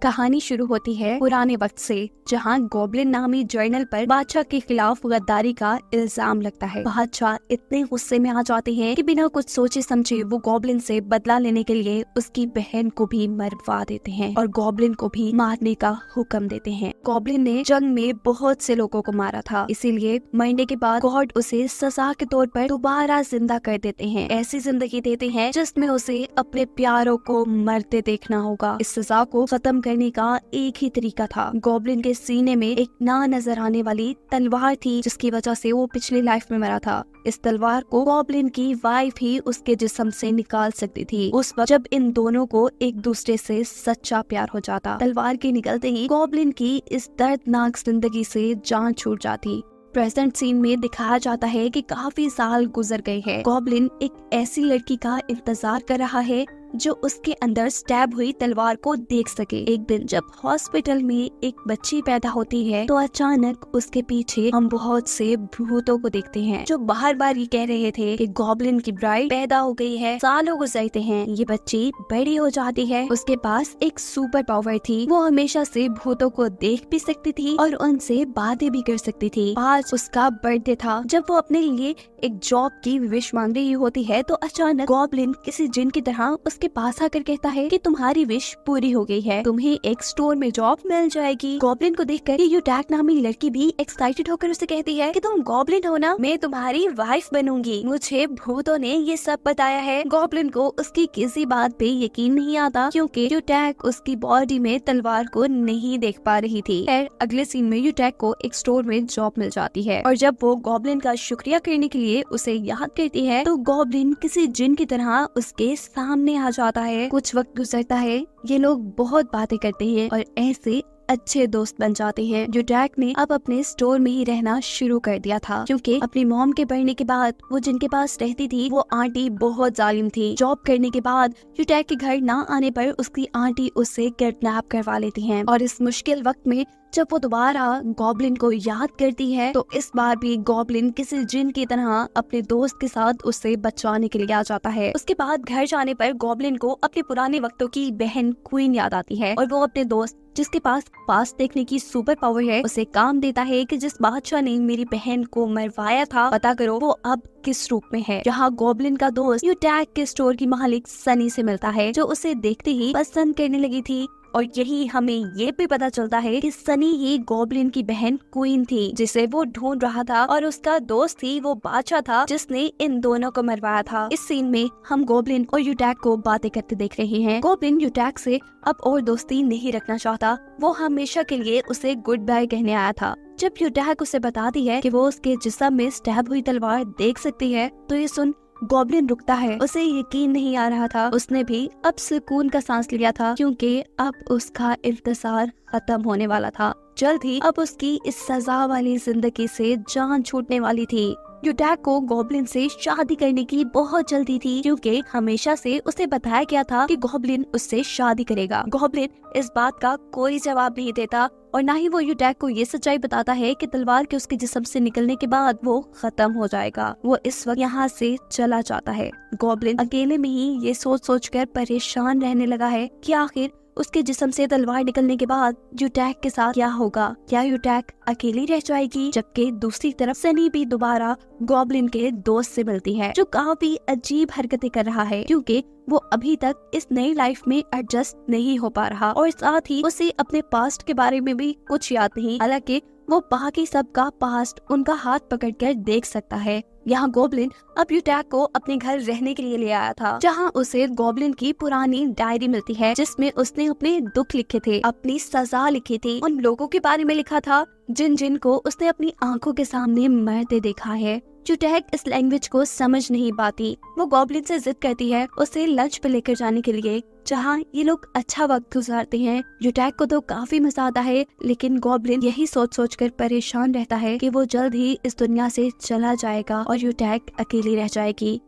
कहानी शुरू होती है पुराने वक्त से, जहाँ गॉब्लिन नामी जर्नल पर बादशाह के खिलाफ गद्दारी का इल्जाम लगता है। बादशाह इतने गुस्से में आ जाते हैं कि बिना कुछ सोचे समझे वो गॉब्लिन से बदला लेने के लिए उसकी बहन को भी मरवा देते हैं और गॉब्लिन को भी मारने का हुक्म देते हैं। गॉब्लिन ने जंग में बहुत से लोगों को मारा था, इसीलिए मरने के बाद गॉड उसे सजा के तौर पर दोबारा जिंदा कर देते हैं। ऐसी जिंदगी देते हैं जिसमें उसे अपने प्यारों को मरते देखना होगा। इस सजा को खत्म करने का एक ही तरीका था। गॉब्लिन के सीने में एक ना नजर आने वाली तलवार थी, जिसकी वजह से वो पिछली लाइफ में मरा था। इस तलवार को गॉब्लिन की वाइफ ही उसके जिस्म से निकाल सकती थी, उस वक्त जब इन दोनों को एक दूसरे से सच्चा प्यार हो जाता। तलवार के निकलते ही गॉब्लिन की इस दर्दनाक जिंदगी से जान छूट जाती। प्रेजेंट सीन में दिखाया जाता है कि काफी साल गुजर गए हैं। गॉब्लिन एक ऐसी लड़की का इंतजार कर रहा है जो उसके अंदर स्टैब हुई तलवार को देख सके। एक दिन जब हॉस्पिटल में एक बच्ची पैदा होती है तो अचानक उसके पीछे हम बहुत से भूतों को देखते हैं, जो बार बार ये कह रहे थे कि गॉब्लिन की ब्राइड पैदा हो गई है। सालों गुजरते हैं, ये बच्ची बड़ी हो जाती है। उसके पास एक सुपर पावर थी, वो हमेशा से भूतों को देख भी सकती थी और उनसे बातें भी कर सकती थी। आज उसका बर्थडे था। जब वो अपने लिए एक जॉब की विश मांग रही होती है तो अचानक गॉब्लिन किसी जिन की तरह उसके पास आकर कहता है कि तुम्हारी विश पूरी हो गई है, तुम्हें एक स्टोर में जॉब मिल जाएगी। गॉब्लिन को देखकर यूटैक नामी लड़की भी एक्साइटेड होकर उसे कहती है कि तुम गॉब्लिन हो ना, मैं तुम्हारी वाइफ बनूंगी। मुझे भूतों ने ये सब बताया है। गॉब्लिन को उसकी किसी बात पे यकीन नहीं आता, क्योंकि यूटैक उसकी बॉडी में तलवार को नहीं देख पा रही थी। फिर अगले सीन में यूटैक को एक स्टोर में जॉब मिल जाती है और जब वो गॉब्लिन का शुक्रिया करने के लिए उसे याद करती है तो गॉब्लिन किसी जिन की तरह उसके सामने आ जाता है। कुछ वक्त गुजरता है, ये लोग बहुत बातें करते हैं और ऐसे अच्छे दोस्त बन जाते हैं। यूटैक ने अब अपने स्टोर में ही रहना शुरू कर दिया था, क्योंकि अपनी मॉम के बढ़ने के बाद वो जिनके पास रहती थी वो आंटी बहुत जालिम थी। जॉब करने के बाद यूटैक के घर ना आने पर उसकी आंटी उससे किडनैप करवा लेती हैं और इस मुश्किल वक्त में जब वो दोबारा गॉब्लिन को याद करती है तो इस बार भी गॉब्लिन किसी जिन की तरह अपने दोस्त के साथ उसे बचाने के लिए आ जाता है। उसके बाद घर जाने पर गॉब्लिन को अपने पुराने वक्तों की बहन क्वीन याद आती है और वो अपने दोस्त जिसके पास पास्ट देखने की सुपर पावर है उसे काम देता है कि जिस बादशाह ने मेरी बहन को मरवाया था, पता करो वो अब किस रूप में है। यहाँ गॉब्लिन का दोस्त यूटैक के स्टोर की मालिक सनी से मिलता है, जो उसे देखते ही पसंद करने लगी थी और यही हमें ये भी पता चलता है कि सनी ही गॉब्लिन की बहन क्वीन थी, जिसे वो ढूंढ रहा था और उसका दोस्त ही वो बादशाह था जिसने इन दोनों को मरवाया था। इस सीन में हम गॉब्लिन और यूटैक को बातें करते देख रहे हैं। गॉब्लिन यूटैक से अब और दोस्ती नहीं रखना चाहता, वो हमेशा के लिए उसे गुड बाय कहने आया था। जब यूटैक उसे बताती है कि वो उसके जिस्म में स्टैब हुई तलवार देख सकती है तो ये सुन गॉब्लिन रुकता है। उसे यकीन नहीं आ रहा था। उसने भी अब सुकून का सांस लिया था, क्योंकि अब उसका इंतजार खत्म होने वाला था। जल्द ही अब उसकी इस सजा वाली जिंदगी से जान छूटने वाली थी। यूटैक को गॉब्लिन से शादी करने की बहुत जल्दी थी, क्योंकि हमेशा से उसे बताया गया था कि गॉब्लिन उससे शादी करेगा। गॉब्लिन इस बात का कोई जवाब नहीं देता और ना ही वो यूटैक को ये सच्चाई बताता है कि तलवार के उसके जिस्म से निकलने के बाद वो खत्म हो जाएगा। वो इस वक्त यहाँ से चला जाता है। गॉब्लिन अकेले में ही ये सोच सोच कर परेशान रहने लगा है कि आखिर उसके जिस्म से तलवार निकलने के बाद यूटैक के साथ क्या होगा। क्या यूटैक अकेली रह जाएगी? जबकि दूसरी तरफ सनी भी दोबारा गॉब्लिन के दोस्त से मिलती है, जो काफी अजीब हरकतें कर रहा है, क्योंकि वो अभी तक इस नई लाइफ में एडजस्ट नहीं हो पा रहा और साथ ही उसे अपने पास्ट के बारे में भी कुछ याद नहीं। हालांकि वो बाकी सबका पास्ट उनका हाथ पकड़कर देख सकता है। यहाँ गॉब्लिन अब यूटैक को अपने घर रहने के लिए ले आया था, जहाँ उसे गॉब्लिन की पुरानी डायरी मिलती है, जिसमें उसने अपने दुख लिखे थे, अपनी सजा लिखी थी, उन लोगों के बारे में लिखा था जिन को उसने अपनी आंखों के सामने मरते देखा है। यूटैक इस लैंग्वेज को समझ नहीं पाती। वो गॉब्लिन से जिद करती है उसे लंच पे लेकर जाने के लिए, जहाँ ये लोग अच्छा वक्त गुजारते हैं। यूटैक को तो काफी मजा आता है, लेकिन गॉब्लिन यही सोच सोच कर परेशान रहता है कि वो जल्द ही इस दुनिया से चला जाएगा और यूटैक अकेली रह जाएगी।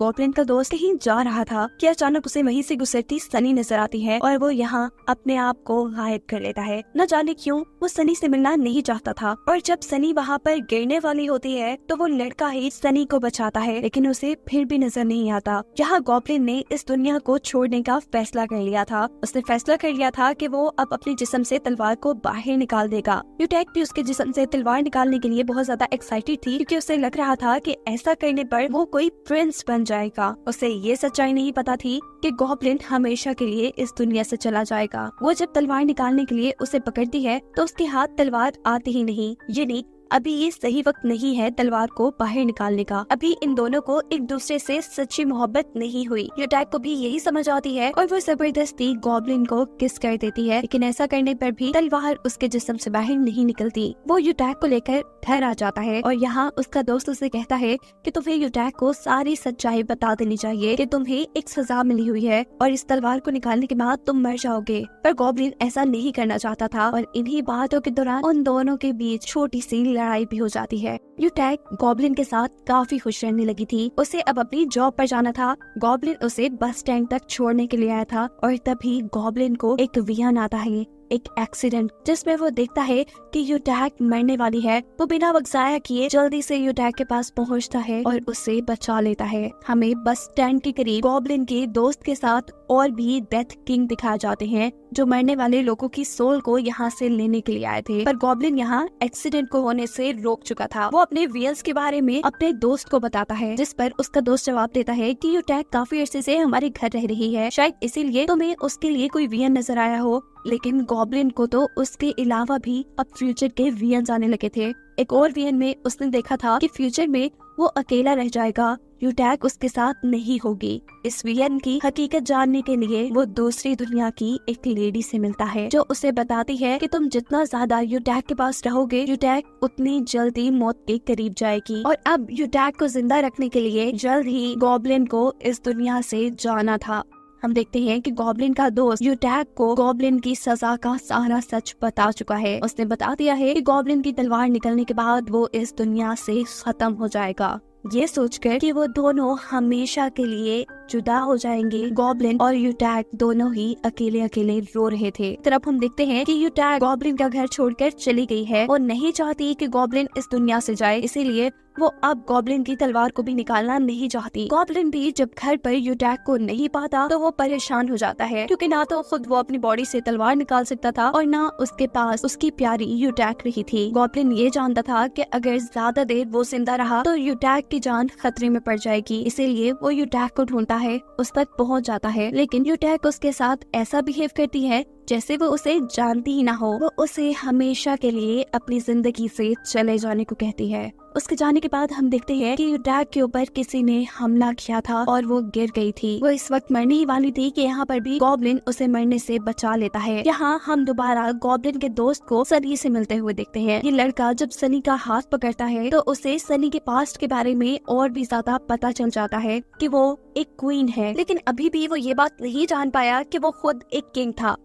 गॉब्लिन का दोस्त कहीं जा रहा था कि अचानक उसे वहीं से गुजरती सनी नजर आती है और वो यहाँ अपने आप को गायब कर लेता है। न जाने क्यों वो सनी से मिलना नहीं चाहता था और जब सनी वहाँ पर गिरने वाली होती है तो वो लड़का ही सनी को बचाता है, लेकिन उसे फिर भी नजर नहीं आता। यहाँ गॉब्लिन ने इस दुनिया को छोड़ने का फैसला कर लिया था। उसने फैसला कर लिया था कि वो अब अपने जिस्म से तलवार को बाहर निकाल देगा। यूटैक भी उसके जिस्म से तलवार निकालने के लिए बहुत ज्यादा एक्साइटेड थी, क्योंकि उसे लग रहा था कि ऐसा करने पर वो कोई प्रिंस बन जाएगा। उसे ये सच्चाई नहीं पता थी कि गॉब्लिन हमेशा के लिए इस दुनिया से चला जाएगा। वो जब तलवार निकालने के लिए उसे पकड़ती है तो उसके हाथ तलवार आती ही नहीं, यानी अभी ये सही वक्त नहीं है तलवार को बाहर निकालने का। अभी इन दोनों को एक दूसरे से सच्ची मोहब्बत नहीं हुई। यूटैक को भी यही समझ आती है और वो जबरदस्ती गॉब्लिन को किस कर देती है, लेकिन ऐसा करने पर भी तलवार उसके जिस्म से बाहर नहीं निकलती। वो यूटैक को लेकर घर आ जाता है और यहाँ उसका दोस्त उसे कहता है कि तुम्हें यूटैक को सारी सच्चाई बता देनी चाहिए कि तुम्हें एक सजा मिली हुई है और इस तलवार को निकालने के बाद तुम मर जाओगे। पर गॉब्लिन ऐसा नहीं करना चाहता था और इन्हीं बातों के दौरान उन दोनों के बीच छोटी सी लड़ाई भी हो जाती है। यूटैक गॉब्लिन के साथ काफी खुश रहने लगी थी। उसे अब अपनी जॉब पर जाना था। गॉब्लिन उसे बस स्टैंड तक छोड़ने के लिए आया था और तभी गॉब्लिन को एक विजन आता है, एक एक्सीडेंट, जिसमें वो देखता है कि यूटैक मरने वाली है। वो बिना वक्त जाया किए जल्दी से यूटैक के पास पहुंचता है और उसे बचा लेता है। हमें बस स्टैंड के करीब गॉब्लिन के दोस्त के साथ और भी डेथ किंग दिखाए जाते हैं, जो मरने वाले लोगों की सोल को यहाँ से लेने के लिए आए थे। पर गॉब्लिन यहाँ एक्सीडेंट को होने से रोक चुका था। वो अपने वियंस के बारे में अपने दोस्त को बताता है, जिस पर उसका दोस्त जवाब देता है कि यूटैक काफी अरसे से हमारे घर रह रही है, शायद इसीलिए तुम्हें उसके लिए कोई वियन नजर आया हो। लेकिन गॉब्लिन को तो उसके अलावा भी अब फ्यूचर के वियन आने लगे थे। एक और वियन में उसने देखा था कि फ्यूचर में वो अकेला रह जाएगा, यूटैक उसके साथ नहीं होगी। इस वियन की हकीकत जानने के लिए वो दूसरी दुनिया की एक लेडी से मिलता है, जो उसे बताती है कि तुम जितना ज्यादा यूटैक के पास रहोगे, यूटैक उतनी जल्दी मौत के करीब जाएगी। और अब यूटैक को जिंदा रखने के लिए जल्द ही गॉब्लिन को इस दुनिया से जाना था। हम देखते हैं कि गॉब्लिन का दोस्त यूटैक को गॉब्लिन की सजा का सारा सच बता चुका है। उसने बता दिया है कि गॉब्लिन की तलवार निकलने के बाद वो इस दुनिया से खत्म हो जाएगा। ये सोचकर कि वो दोनों हमेशा के लिए जुदा हो जाएंगे, गॉब्लिन और यूटैक दोनों ही अकेले अकेले रो रहे थे। तरफ हम देखते हैं कि यूटैक गॉब्लिन का घर छोड़कर चली गई है। वो नहीं चाहती कि गॉब्लिन इस दुनिया से जाए, इसीलिए वो अब गॉब्लिन की तलवार को भी निकालना नहीं चाहती। गॉब्लिन भी जब घर पर यूटैक को नहीं पाता तो वो परेशान हो जाता है, क्योंकि ना तो खुद वो अपनी बॉडी से तलवार निकाल सकता था और ना उसके पास उसकी प्यारी यूटैक रही थी। गॉब्लिन ये जानता था कि अगर ज्यादा देर वो जिंदा रहा तो यूटैक की जान खतरे में पड़ जाएगी, इसीलिए वो यूटैक को ढूंढता है, उस तक पहुंच जाता है। लेकिन यूटैक उसके साथ ऐसा बिहेव करती है जैसे वो उसे जानती ही ना हो। वो उसे हमेशा के लिए अपनी जिंदगी से चले जाने को कहती है। उसके जाने के बाद हम देखते हैं कि यूटैक के ऊपर किसी ने हमला किया था और वो गिर गई थी। वो इस वक्त मरने ही वाली थी कि यहाँ पर भी गॉब्लिन उसे मरने से बचा लेता है। यहाँ हम दोबारा गॉब्लिन के दोस्त को सनी से मिलते हुए देखते हैं। ये लड़का जब सनी का हाथ पकड़ता है तो उसे सनी के पास्ट के बारे में और भी ज्यादा पता चल जाता है कि वो एक क्वीन है, लेकिन अभी भी वो ये बात नहीं जान पाया कि वो खुद एक किंग था।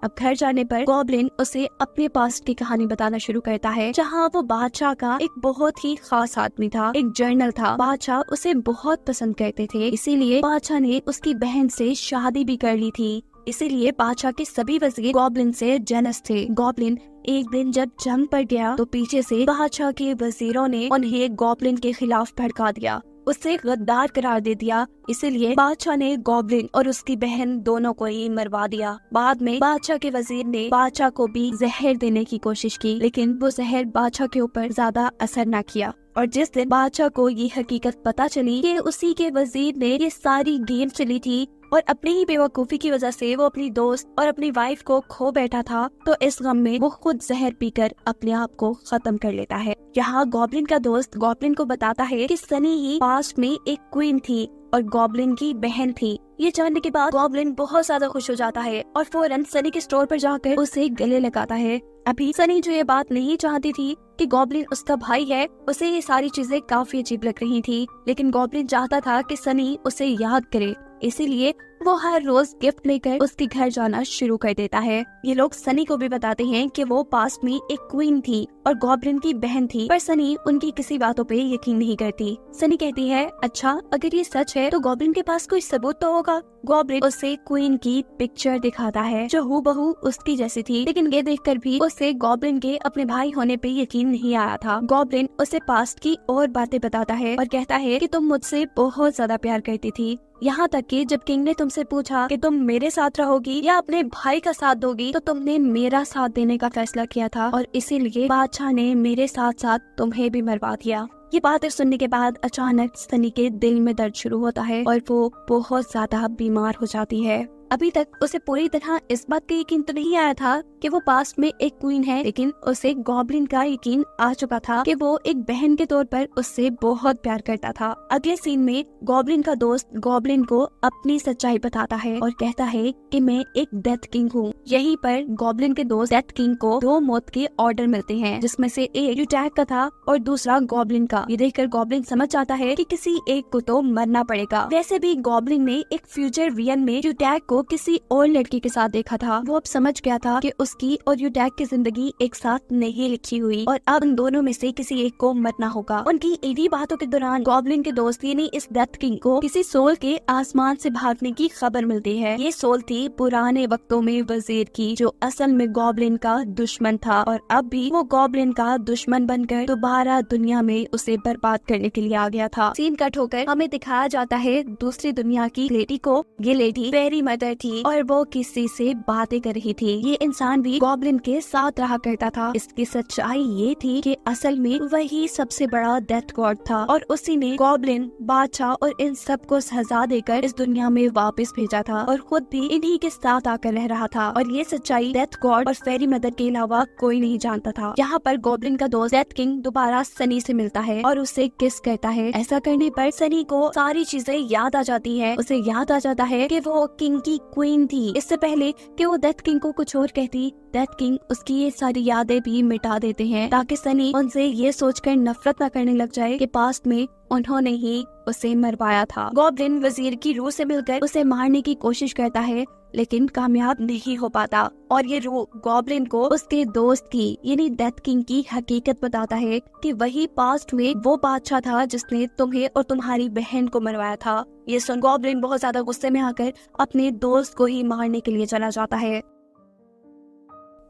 अब घर जाने पर गॉब्लिन उसे अपने पास्ट की कहानी बताना शुरू करता है, जहाँ वो बादशाह का एक बहुत ही खास आदमी था, एक जर्नल था। बादशाह उसे बहुत पसंद करते थे, इसीलिए बादशाह ने उसकी बहन से शादी भी कर ली थी। इसीलिए बादशाह के सभी वजीर गॉब्लिन से जेलस थे। गॉब्लिन एक दिन जब जंग पर गया तो पीछे से बादशाह के वजीरों ने उन्हें गॉब्लिन के खिलाफ भड़का दिया, उसे गद्दार करार दे दिया। इसीलिए बादशाह ने गॉब्लिन और उसकी बहन दोनों को ही मरवा दिया। बाद में बादशाह के वजीर ने बादशाह को भी जहर देने की कोशिश की, लेकिन वो जहर बादशाह के ऊपर ज्यादा असर न किया। और जिस दिन बादशाह को ये हकीकत पता चली कि उसी के वजीर ने ये सारी गेम चली थी और अपनी ही बेवकूफी की वजह से वो अपनी दोस्त और अपनी वाइफ को खो बैठा था, तो इस गम में वो खुद जहर पीकर अपने आप को खत्म कर लेता है। यहाँ गॉब्लिन का दोस्त गॉब्लिन को बताता है कि सनी ही पास्ट में एक क्वीन थी और गॉब्लिन की बहन थी। ये जानने के बाद गॉब्लिन बहुत ज्यादा खुश हो जाता है और फौरन सनी के स्टोर पर जाकर उसे गले लगाता है। अभी सनी जो ये बात नहीं चाहती थी कि गॉब्लिन उसका भाई है, उसे ये सारी चीजें काफी अजीब लग रही थी, लेकिन गॉब्लिन चाहता था कि सनी उसे याद करे। इसीलिए वो हर रोज गिफ्ट लेकर उसके घर जाना शुरू कर देता है। ये लोग सनी को भी बताते हैं कि वो पास्ट में एक क्वीन थी और गॉब्लिन की बहन थी, पर सनी उनकी किसी बातों पे यकीन नहीं करती। सनी कहती है, अच्छा अगर ये सच है तो गॉब्लिन के पास कोई सबूत तो होगा। गॉब्लिन उसे क्वीन की पिक्चर दिखाता है जो हूबहू उसकी जैसी थी, लेकिन ये देखकर भी उसे गॉब्लिन के अपने भाई होने पे यकीन नहीं आया था। गॉब्लिन उसे पास्ट की और बातें बताता है और कहता है कि तुम मुझसे बहुत ज्यादा प्यार करती थी, यहाँ तक कि जब किंग ने तुमसे पूछा कि तुम मेरे साथ रहोगी या अपने भाई का साथ दोगी, तो तुमने मेरा साथ देने का फैसला किया था और इसीलिए बादशाह ने मेरे साथ साथ तुम्हें भी मरवा दिया। ये बातें सुनने के बाद अचानक सनी के दिल में दर्द शुरू होता है और वो बहुत ज्यादा बीमार हो जाती है। अभी तक उसे पूरी तरह इस बात का यकीन तो नहीं आया था कि वो पास्ट में एक क्वीन है, लेकिन उसे गॉब्लिन का यकीन आ चुका था कि वो एक बहन के तौर पर उससे बहुत प्यार करता था। अगले सीन में गॉब्लिन का दोस्त गॉब्लिन को अपनी सच्चाई बताता है और कहता है कि मैं एक डेथ किंग हूँ। यहीं पर गॉब्लिन के दोस्त डेथ किंग को 2 मौत के ऑर्डर मिलते हैं, जिसमें से एक यूटैग का था और दूसरा गॉब्लिन का। ये देखकर गॉब्लिन समझ जाता है कि किसी एक को तो मरना पड़ेगा। वैसे भी गॉब्लिन ने एक फ्यूचर वियन में यूटैग को किसी और लड़की के साथ देखा था। वो अब समझ गया था कि उसकी और यूटैग की जिंदगी एक साथ नहीं लिखी हुई और अब उन दोनों में से किसी एक को मरना होगा। उनकी इन्हीं बातों के दौरान गॉब्लिन के दोस्त यानी इस डेथ किंग को किसी सोल के आसमान से भागने की खबर मिलती है। ये सोल थी पुराने वक्तों में वजीर की, जो असल में गॉब्लिन का दुश्मन था और अब भी वो गॉब्लिन का दुश्मन बनकर दोबारा दुनिया में उसे बर्बाद करने के लिए आ गया था। सीन कट होकर हमें दिखाया जाता है दूसरी दुनिया की लेडी को। ये लेडी फेरी मदर थी और वो किसी से बातें कर रही थी। ये इंसान भी गॉब्लिन के साथ रहा करता था। इसकी सच्चाई ये थी कि असल में वही सबसे बड़ा डेथ गॉड था और उसी ने गॉब्लिन, बादशाह और इन सब को सजा देकर इस दुनिया में वापस भेजा था और खुद भी इन्हीं के साथ आकर रह रहा था। और ये सच्चाई डेथ गॉड और फेरी मदर के अलावा कोई नहीं जानता था। यहाँ पर गॉब्लिन का दोस्त डेथ किंग दोबारा सनी से मिलता है और उसे किस करता है। ऐसा करने पर सनी को सारी चीजें याद आ जाती है। उसे याद आ जाता है कि वो किंग की क्वीन थी। इससे पहले कि वो डेथ किंग को कुछ और कहती, डेथ किंग उसकी ये सारी यादें भी मिटा देते हैं ताकि सनी उनसे ये सोचकर नफरत न करने लग जाए कि पास्ट में उन्होंने ही उसे मरवाया था। गॉब्लिन वजीर की रूह से मिलकर उसे मारने की कोशिश करता है, लेकिन कामयाब नहीं हो पाता और ये रूह गॉब्लिन को उसके दोस्त की यानी डेथ किंग की हकीकत बताता है कि वही पास्ट में वो बादशाह था जिसने तुम्हें और तुम्हारी बहन को मरवाया था। ये सुन गॉब्लिन बहुत ज्यादा गुस्से में आकर अपने दोस्त को ही मारने के लिए चला जाता है।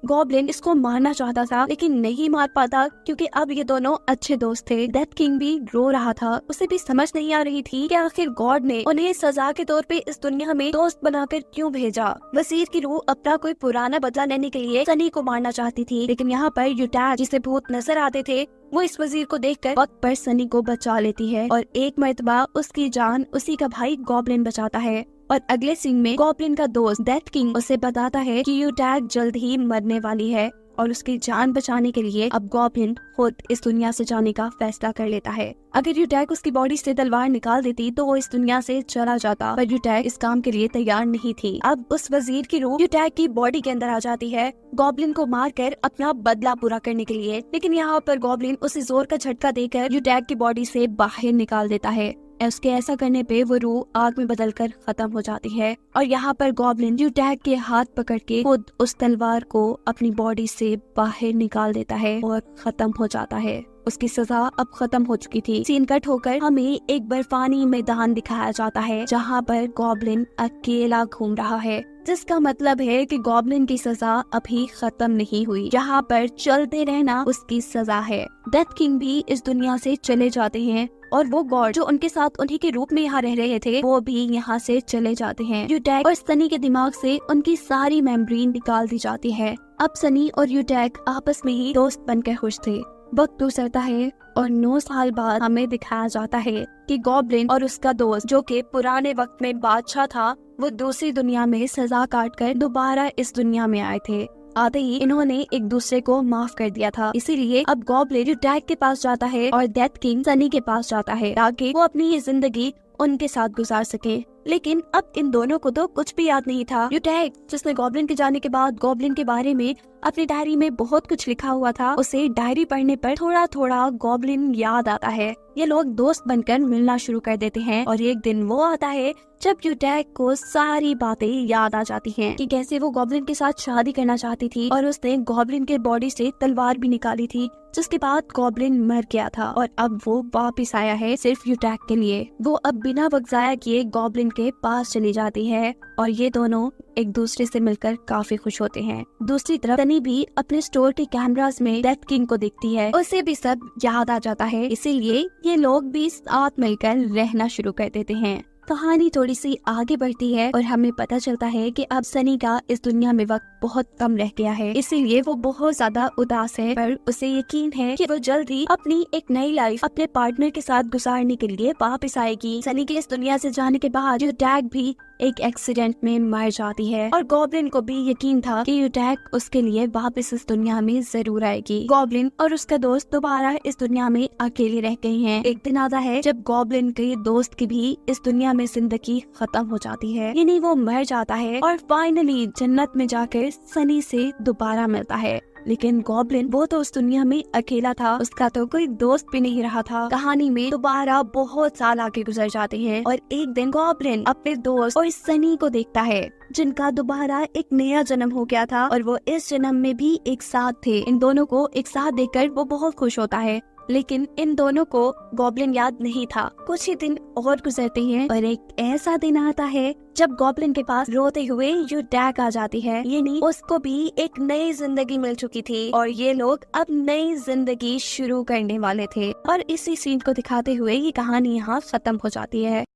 गॉब्लिन इसको मारना चाहता था लेकिन नहीं मार पाता क्योंकि अब ये दोनों अच्छे दोस्त थे। डेथ किंग भी रो रहा था। उसे भी समझ नहीं आ रही थी कि आखिर गॉड ने उन्हें सजा के तौर पे इस दुनिया में दोस्त बनाकर क्यों भेजा। वजीर की रूह अपना कोई पुराना बदला लेने के लिए सनी को मारना चाहती थी, लेकिन यहाँ पर यूटैग जिसे भूत नजर आते थे वो इस वजीर को देखकर वक्त पर सनी को बचा लेती है और एक मर्तबा उसकी जान उसी का भाई गॉब्लिन बचाता है। और अगले सीन में गॉब्लिन का दोस्त डेथ किंग उसे बताता है कि यूटैग जल्द ही मरने वाली है और उसकी जान बचाने के लिए अब गॉब्लिन खुद इस दुनिया से जाने का फैसला कर लेता है। अगर यूटैग उसकी बॉडी से तलवार निकाल देती तो वो इस दुनिया से चला जाता, पर यूटैग इस काम के लिए तैयार नहीं थी। अब उस वजीर की रूह यूटैग की बॉडी के अंदर आ जाती है गॉब्लिन को मारकर अपना बदला पूरा करने के लिए, लेकिन यहाँ पर गॉब्लिन उसे जोर का झटका देकर यूटैग की बॉडी से बाहर निकाल देता है। उसके ऐसा करने पे वो रूह आग में बदलकर खत्म हो जाती है और यहाँ पर गॉब्लिन यूटैग के हाथ पकड़ के खुद उस तलवार को अपनी बॉडी से बाहर निकाल देता है और खत्म हो जाता है। उसकी सजा अब खत्म हो चुकी थी। सीन कट होकर हमें एक बर्फानी मैदान दिखाया जाता है जहाँ पर गॉब्लिन अकेला घूम रहा है, जिसका मतलब है कि गॉब्लिन की सजा अभी खत्म नहीं हुई। यहाँ पर चलते रहना उसकी सजा है। डेथ किंग भी इस दुनिया से चले जाते हैं और वो गॉड जो उनके साथ उन्हीं के रूप में यहाँ रह रहे थे वो भी यहाँ से चले जाते हैं। यूटैग और सनी के दिमाग से उनकी सारी मेमोरी निकाल दी जाती है। अब सनी और यूटैग आपस में ही दोस्त बनकर खुश थे। वक्त गुजरता है और 9 साल बाद हमें दिखाया जाता है कि गॉब्लिन और उसका दोस्त जो कि पुराने वक्त में बादशाह था, वो दूसरी दुनिया में सजा काट कर दोबारा इस दुनिया में आए थे। आते ही इन्होंने एक दूसरे को माफ कर दिया था, इसीलिए अब गॉब्लिन यूटैग के पास जाता है और डेथ किंग सनी के पास जाता है ताकि वो अपनी ये जिंदगी उनके साथ गुजार सके। लेकिन अब इन दोनों को तो कुछ भी याद नहीं था। यूटैक, जिसने गॉब्लिन के जाने के बाद गॉब्लिन के बारे में अपनी डायरी में बहुत कुछ लिखा हुआ था, उसे डायरी पढ़ने पर थोड़ा थोड़ा गॉब्लिन याद आता है। ये लोग दोस्त बनकर मिलना शुरू कर देते हैं और एक दिन वो आता है जब यूटैक को सारी बातें याद आ जाती हैं कि कैसे वो गॉब्लिन के साथ शादी करना चाहती थी और उसने गॉब्लिन के बॉडी से तलवार भी निकाली थी, जिसके बाद गॉब्लिन मर गया था और अब वो वापिस आया है सिर्फ यूटैक के लिए। वो अब बिना वक्त जाया किए गॉब्लिन के पास चली जाती है और ये दोनों एक दूसरे से मिलकर काफी खुश होते हैं। दूसरी तरफ सनी भी अपने स्टोर के कैमरास में डेथ किंग को दिखती है, उसे भी सब याद आ जाता है, इसीलिए ये लोग भी साथ मिलकर रहना शुरू कर देते हैं। कहानी थोड़ी सी आगे बढ़ती है और हमें पता चलता है कि अब सनी का इस दुनिया में वक्त बहुत कम रह गया है, इसीलिए वो बहुत ज्यादा उदास है, पर उसे यकीन है कि वो जल्द ही अपनी एक नई लाइफ अपने पार्टनर के साथ गुजारने के लिए वापस आएगी। सनी के इस दुनिया से जाने के बाद यूटैक भी एक एक्सीडेंट में मर जाती है और गॉब्लिन को भी यकीन था कि यूटैक उसके लिए वापस इस दुनिया में जरूर आएगी। गॉब्लिन और उसका दोस्त दोबारा इस दुनिया में अकेले रह गए हैं। एक दिन आता है जब गॉब्लिन के दोस्त की भी इस दुनिया में जिंदगी खत्म हो जाती है, यानी वो मर जाता है और फाइनली जन्नत में जाकर सनी से दोबारा मिलता है। लेकिन गॉब्लिन वो तो उस दुनिया में अकेला था, उसका तो कोई दोस्त भी नहीं रहा था। कहानी में दोबारा बहुत साल आगे गुजर जाते हैं और एक दिन गॉब्लिन अपने दोस्त और सनी को देखता है, जिनका दोबारा एक नया जन्म हो गया था और वो इस जन्म में भी एक साथ थे। इन दोनों को एक साथ देखकर वो बहुत खुश होता है, लेकिन इन दोनों को गॉब्लिन याद नहीं था। कुछ ही दिन और गुजरते हैं और एक ऐसा दिन आता है जब गॉब्लिन के पास रोते हुए यूटैक आ जाती है, यानी उसको भी एक नई जिंदगी मिल चुकी थी और ये लोग अब नई जिंदगी शुरू करने वाले थे। और इसी सीन को दिखाते हुए ये कहानी यहाँ खत्म हो जाती है।